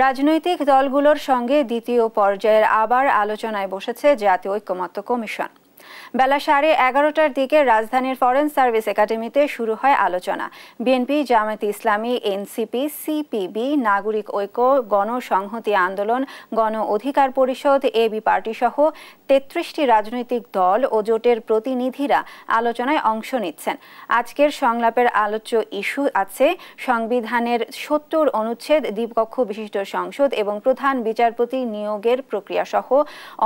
রাজনৈতিক দলগুলোর সঙ্গে দ্বিতীয় পর্যায়ের আবার আলোচনায় বসেছে জাতীয় ঐকমত্য কমিশন। বেলা 11:30টার দিকে রাজধানীর ফরেন সার্ভিস একাডেমিতে শুরু হয় আলোচনা। বিএনপি, জামায়াতে ইসলামী, এনসিপি, সিপিবি, নাগরিক ঐক্য, গণসংহতি আন্দোলন, গণ অধিকার পরিষদ, এবি পার্টি সহ 33টি রাজনৈতিক দল ও জোটের প্রতিনিধিরা আলোচনায় অংশ নিচ্ছেন। আজকের সংলাপের আলোচ্য ইস্যু আছে সংবিধানের 70 অনুচ্ছেদ, দ্বিকক্ষ বিশিষ্ট সংসদ এবং প্রধান বিচারপতি নিয়োগের প্রক্রিয়া সহ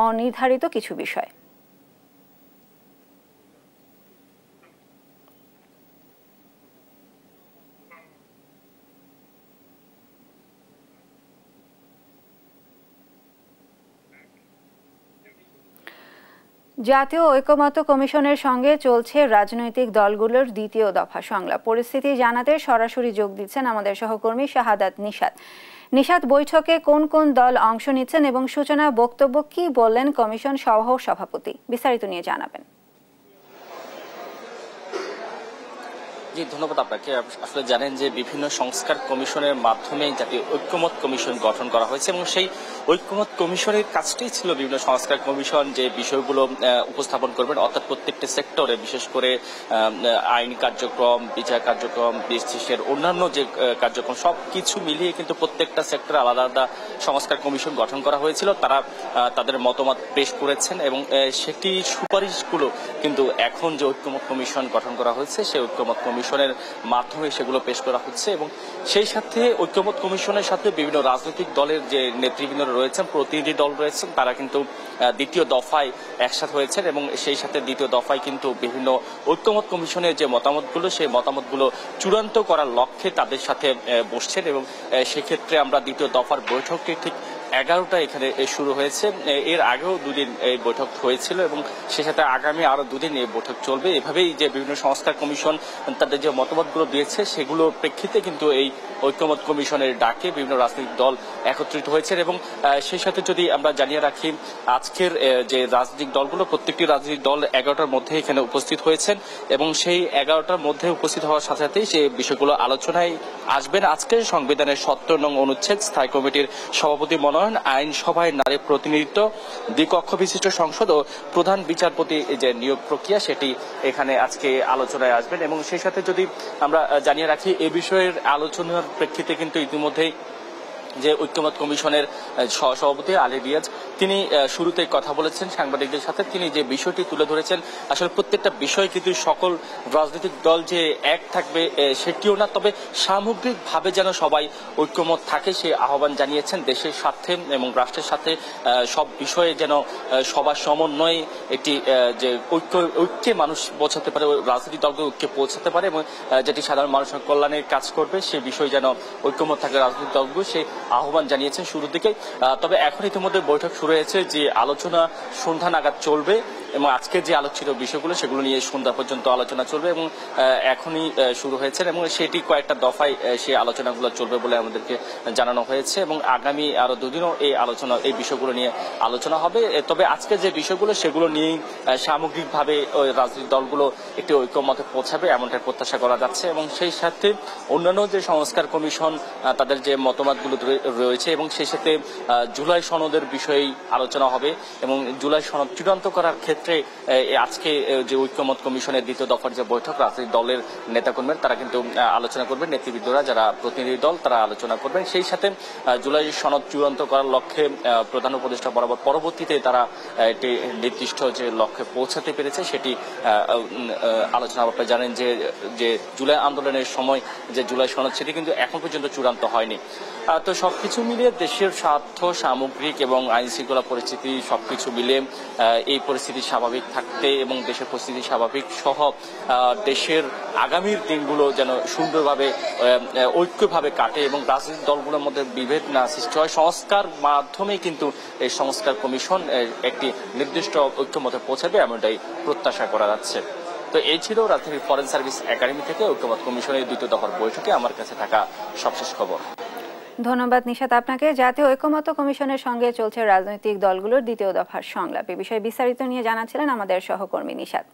অনির্ধারিত কিছু বিষয়। জাতীয় ঐকমত্য কমিশনের সঙ্গে চলছে রাজনৈতিক দলগুলোর দ্বিতীয় দফা সংলাপ। পরিস্থিতি জানাতে সরাসরি যোগ দিচ্ছেন আমাদের সহকর্মী শাহাদাত নিশাত। নিশাত, বৈঠকে কোন কোন দল অংশ নিচ্ছেন এবং সূচনা বক্তব্য কি বললেন কমিশন সভাপতি? বিস্তারিত নিয়ে জানাবেন। জি, ধন্যবাদ আপনাকে। আসলে জানেন যে বিভিন্ন সংস্কার কমিশনের মাধ্যমে জাতীয় ঐকমত্য কমিশন গঠন করা হয়েছে এবং সেই ঐকমত্য কমিশনের কাজটাই ছিল বিভিন্ন সংস্কার কমিশন যে বিষয়গুলো উপস্থাপন করবেন, অর্থাৎ প্রত্যেকটা সেক্টরে বিশেষ করে আইন কার্যক্রম, বিচার কার্যক্রম, দেশের অন্যান্য যে কার্যক্রম সবকিছু মিলিয়ে কিন্তু প্রত্যেকটা সেক্টরে আলাদা আলাদা সংস্কার কমিশন গঠন করা হয়েছিল। তারা তাদের মতামত পেশ করেছেন এবং সেটি সুপারিশগুলো কিন্তু এখন যে ঐকমত্য কমিশন গঠন করা হয়েছে সেই ঐকমত্য কমিশনের মাধ্যমে সেগুলো পেশ করা হচ্ছে এবং সেই সাথে ঐকমত্য কমিশনের সাথে বিভিন্ন রাজনৈতিক দলের যে নেতৃবৃন্দ রয়েছেন, প্রতিনিধি দল রয়েছেন, তারা কিন্তু দ্বিতীয় দফায় একসাথে হয়েছেন এবং সেই সাথে দ্বিতীয় দফায় কিন্তু বিভিন্ন ঐকমত্য কমিশনের যে মতামতগুলো সেই মতামতগুলো চূড়ান্ত করার লক্ষ্যে তাদের সাথে বসছেন এবং সেক্ষেত্রে আমরা দ্বিতীয় দফার বৈঠকটি ঠিক 11টা এখানে শুরু হয়েছে। এর আগেও দুদিন এই বৈঠক হয়েছিল এবং সে সাথে আগামী আরো দুদিন এই বৈঠক চলবে। এভাবেই যে বিভিন্ন সংস্কার কমিশন তাদের যে মতামতগুলো দিয়েছে সেগুলোর প্রেক্ষিতে কিন্তু এই ঐকমত্য কমিশনের ডাকে বিভিন্ন রাজনৈতিক দল একত্রিত হয়েছে এবং সেই সাথে যদি আমরা জানিয়ে রাখি আজকের যে রাজনৈতিক দলগুলো প্রত্যেকটি রাজনৈতিক দল 11টার মধ্যে এখানে উপস্থিত হয়েছেন এবং সেই 11টার মধ্যে উপস্থিত হওয়ার সাথে সাথেই সেই বিষয়গুলো আলোচনায় আসবেন। আজকে সংবিধানের 70 নং অনুচ্ছেদ, স্থায়ী কমিটির সভাপতি মনোনয়ন, আইনসভায় নারী প্রতিনিধিত্ব, দ্বিকক্ষ বিশিষ্ট সংসদ ও প্রধান বিচারপতি যে নিয়োগ প্রক্রিয়া সেটি এখানে আজকে আলোচনায় আসবেন এবং সেই সাথে যদি আমরা জানিয়ে রাখি এ বিষয়ের আলোচনার প্রেক্ষিতে কিন্তু ইতিমধ্যেই যে ঐকমত্য কমিশনের সভাপতি আলী রিয়াজ তিনি শুরুতে কথা বলেছেন সাংবাদিকদের সাথে। তিনি যে বিষয়টি তুলে ধরেছেন আসলে প্রত্যেকটা বিষয় কিন্তু সকল রাজনৈতিক দল যে এক থাকবে সেটিও না, তবে সামগ্রিকভাবে যেন সবাই ঐকমত থাকে সেই আহ্বান জানিয়েছেন। দেশের স্বার্থে এবং রাষ্ট্রের সাথে সব বিষয়ে যেন সবার সমন্বয়ে একটি যে ঐক্যে মানুষ পৌঁছাতে পারে, রাজনৈতিক দলকে ঐক্যে পৌঁছাতে পারে এবং যেটি সাধারণ মানুষের কল্যাণে কাজ করবে সে বিষয় যেন ঐকমত থাকে রাজনৈতিক দলগুলো সেই আহ্বান জানিয়েছেন শুরুর দিকে। তবে এখন ইতিমধ্যে বৈঠক শুরু হয়েছে, যে আলোচনা সন্ধ্যা নাগাদ চলবে এবং আজকে যে আলোচিত বিষয়গুলো সেগুলো নিয়ে সন্ধ্যা পর্যন্ত আলোচনা চলবে এবং এখনই শুরু হয়েছে এবং সেটি কয়েকটা দফায় সেই আলোচনাগুলো চলবে বলে আমাদেরকে জানানো হয়েছে এবং আগামী আরো দুদিনও এই বিষয়গুলো নিয়ে আলোচনা হবে। তবে আজকে যে বিষয়গুলো সেগুলো নিয়েই সামগ্রিকভাবে ওই রাজনৈতিক দলগুলো একটি ঐকমত্যে পৌঁছাবে এমনটাই প্রত্যাশা করা যাচ্ছে এবং সেই সাথে অন্যান্য যে সংস্কার কমিশন তাদের যে মতামতগুলো রয়েছে এবং সেই সাথে জুলাই সনদের বিষয়ে আলোচনা হবে এবং জুলাই সনদ চূড়ান্ত করার ক্ষেত্রে আজকে যে ঐকমত্য কমিশনের দ্বিতীয় দফার যে বৈঠক রাজনৈতিক দলের নেতাকর্মীরা তারা কিন্তু আলোচনা করবেন, নেতৃবৃন্দরা যারা প্রতিনিধি দল তারা আলোচনা করবেন। সেই সাথে জুলাই সনদ চূড়ান্ত করার লক্ষ্যে প্রধান উপদেষ্টা বরাবর পরবর্তীতে তারা একটি নির্দিষ্ট যে লক্ষ্যে পৌঁছাতে পেরেছে সেটি আলোচনা। আপনারা জানেন যে জুলাই আন্দোলনের সময় যে জুলাই সনদ সেটি কিন্তু এখন পর্যন্ত চূড়ান্ত হয়নি। তো সবকিছু মিলিয়ে দেশের স্বার্থ, সামগ্রিক এবং আইন শৃঙ্খলা পরিস্থিতি সবকিছু মিলিয়ে এই পরিস্থিতি স্বাভাবিক থাকতে এবং দেশের পরিস্থিতি স্বাভাবিক সহ দেশের আগামীর দিনগুলো যেন সুন্দরভাবে ঐক্যভাবে কাটে এবং রাজনৈতিক দলগুলোর মধ্যে বিভেদ না সৃষ্টি হয়, সংস্কার মাধ্যমে কিন্তু এই সংস্কার কমিশন একটি নির্দিষ্ট ঐক্যমতে পৌঁছাবে এমনটাই প্রত্যাশা করা যাচ্ছে। তো এই ছিল রাজধানীর ফরেন সার্ভিস একাডেমি থেকে ঐকমত্য কমিশনের দ্বিতীয় দফার বৈঠকে আমার কাছে থাকা সবশেষ খবর। ধন্যবাদ নিশাত আপনাকে। জাতীয় ঐকমত্য কমিশনের সঙ্গে চলছে রাজনৈতিক দলগুলোর দ্বিতীয় দফার সংলাপ। এ বিষয়ে বিস্তারিত নিয়ে জানাচ্ছিলেন আমাদের সহকর্মী নিশাত।